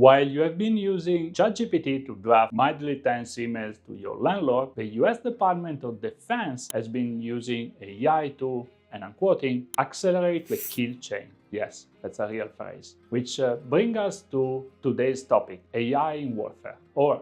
While you have been using ChatGPT to draft mildly tense emails to your landlord, the US Department of Defense has been using AI to, and I'm quoting, accelerate the kill chain. Yes, that's a real phrase. Which brings us to today's topic, AI in warfare. Or,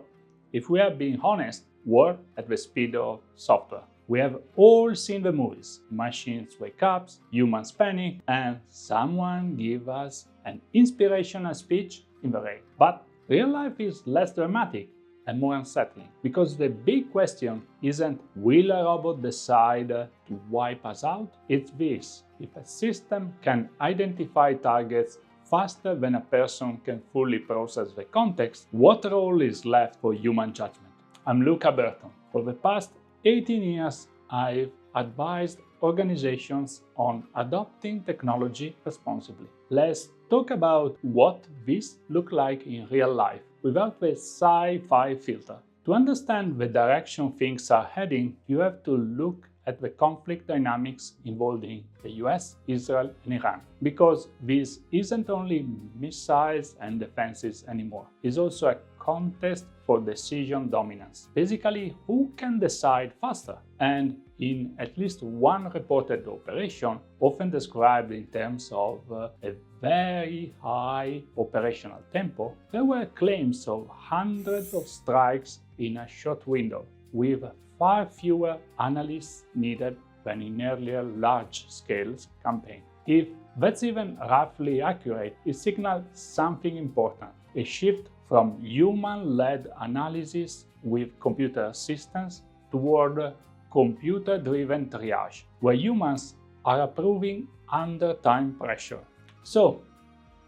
if we are being honest, war at the speed of software. We have all seen the movies. Machines wake up, humans panic, and someone gives us an inspirational speech in the rain. But real life is less dramatic and more unsettling, because the big question isn't will a robot decide to wipe us out? It's this: if a system can identify targets faster than a person can fully process the context, what role is left for human judgment? I'm Luca Berton. For the past 18 years, I've advised organizations on adopting technology responsibly. Let's talk about what this looks like in real life without the sci-fi filter. To understand the direction things are heading, you have to look at the conflict dynamics involving the US, Israel, and Iran. Because this isn't only missiles and defenses anymore. It's also a contest for decision dominance. Basically, who can decide faster? And in at least one reported operation, often described in terms of a very high operational tempo, there were claims of hundreds of strikes in a short window, with far fewer analysts needed than in earlier large-scale campaigns. If that's even roughly accurate, it signals something important: a shift from human-led analysis with computer assistance toward computer-driven triage, where humans are approving under time pressure. So,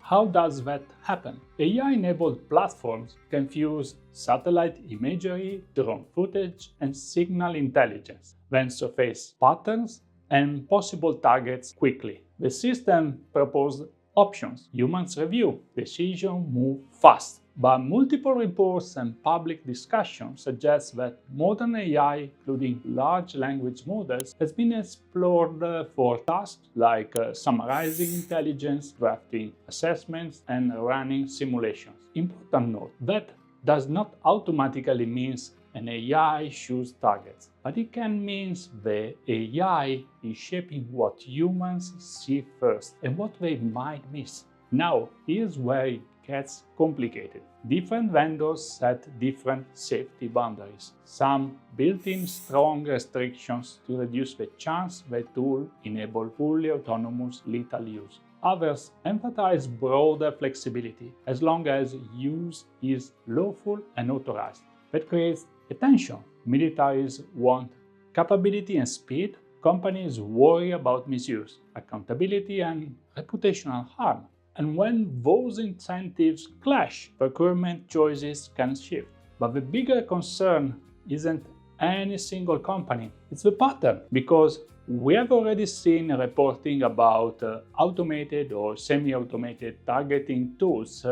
how does that happen? AI-enabled platforms can fuse satellite imagery, drone footage, and signal intelligence, then surface patterns and possible targets quickly. The system proposes options. Humans review. Decisions move fast. But multiple reports and public discussion suggest that modern AI, including large language models, has been explored for tasks like summarizing intelligence, drafting assessments, and running simulations. Important note: that does not automatically mean an AI shoots targets, but it can mean the AI is shaping what humans see first and what they might miss. Now, here's where it gets complicated. Different vendors set different safety boundaries. Some built in strong restrictions to reduce the chance the tool enables fully autonomous lethal use. Others emphasize broader flexibility as long as use is lawful and authorized. That creates a tension. Militaries want capability and speed. Companies worry about misuse, accountability, and reputational harm. And when those incentives clash, procurement choices can shift. But the bigger concern isn't any single company, it's the pattern. Because we have already seen reporting about automated or semi-automated targeting tools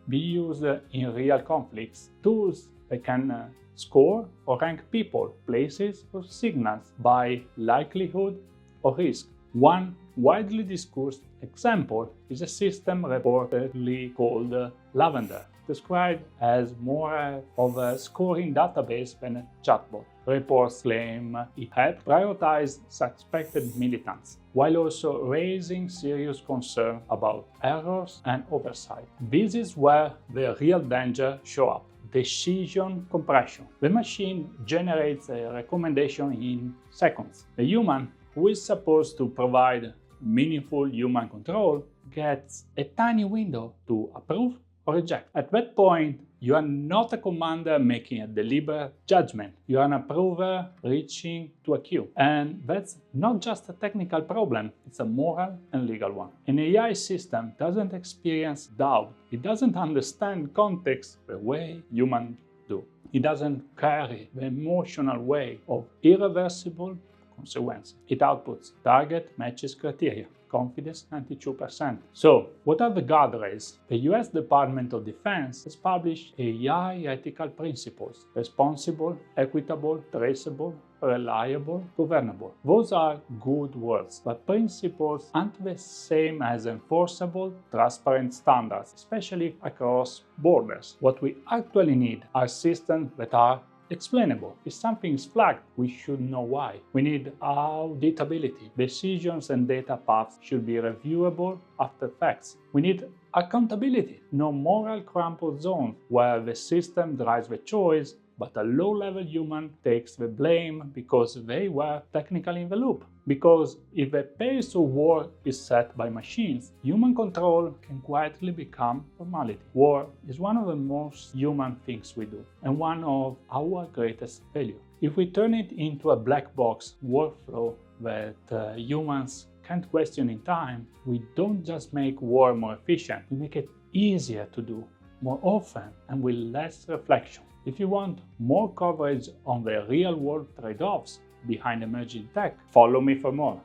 be used in real conflicts. Tools that can score or rank people, places, or signals by likelihood or risk. One widely discussed example is a system reportedly called Lavender, described as more of a scoring database than a chatbot. Reports claim it helped prioritize suspected militants, while also raising serious concern about errors and oversight. This is where the real danger shows up: decision compression. The machine generates a recommendation in seconds. The human, who is supposed to provide meaningful human control, gets a tiny window to approve or reject. At that point, you are not a commander making a deliberate judgment. You are an approver reaching to a queue. And that's not just a technical problem, it's a moral and legal one. An AI system doesn't experience doubt. It doesn't understand context the way humans do. It doesn't carry the emotional weight of irreversible consequences. It outputs target matches criteria. confidence 92%. So, what are the guardrails? The US Department of Defense has published AI ethical principles: responsible, equitable, traceable, reliable, governable. Those are good words, but principles aren't the same as enforceable, transparent standards, especially across borders. What we actually need are systems that are explainable. If something is flagged, we should know why. We need auditability. Decisions and data paths should be reviewable after facts. We need accountability. No moral crumple zone where the system drives the choice, but a low-level human takes the blame because they were technically in the loop. Because if the pace of war is set by machines, human control can quietly become formality. War is one of the most human things we do, and one of our greatest failures. If we turn it into a black box workflow that humans can't question in time, we don't just make war more efficient, we make it easier to do, more often, and with less reflection. If you want more coverage on the real-world trade-offs behind emerging tech, follow me for more.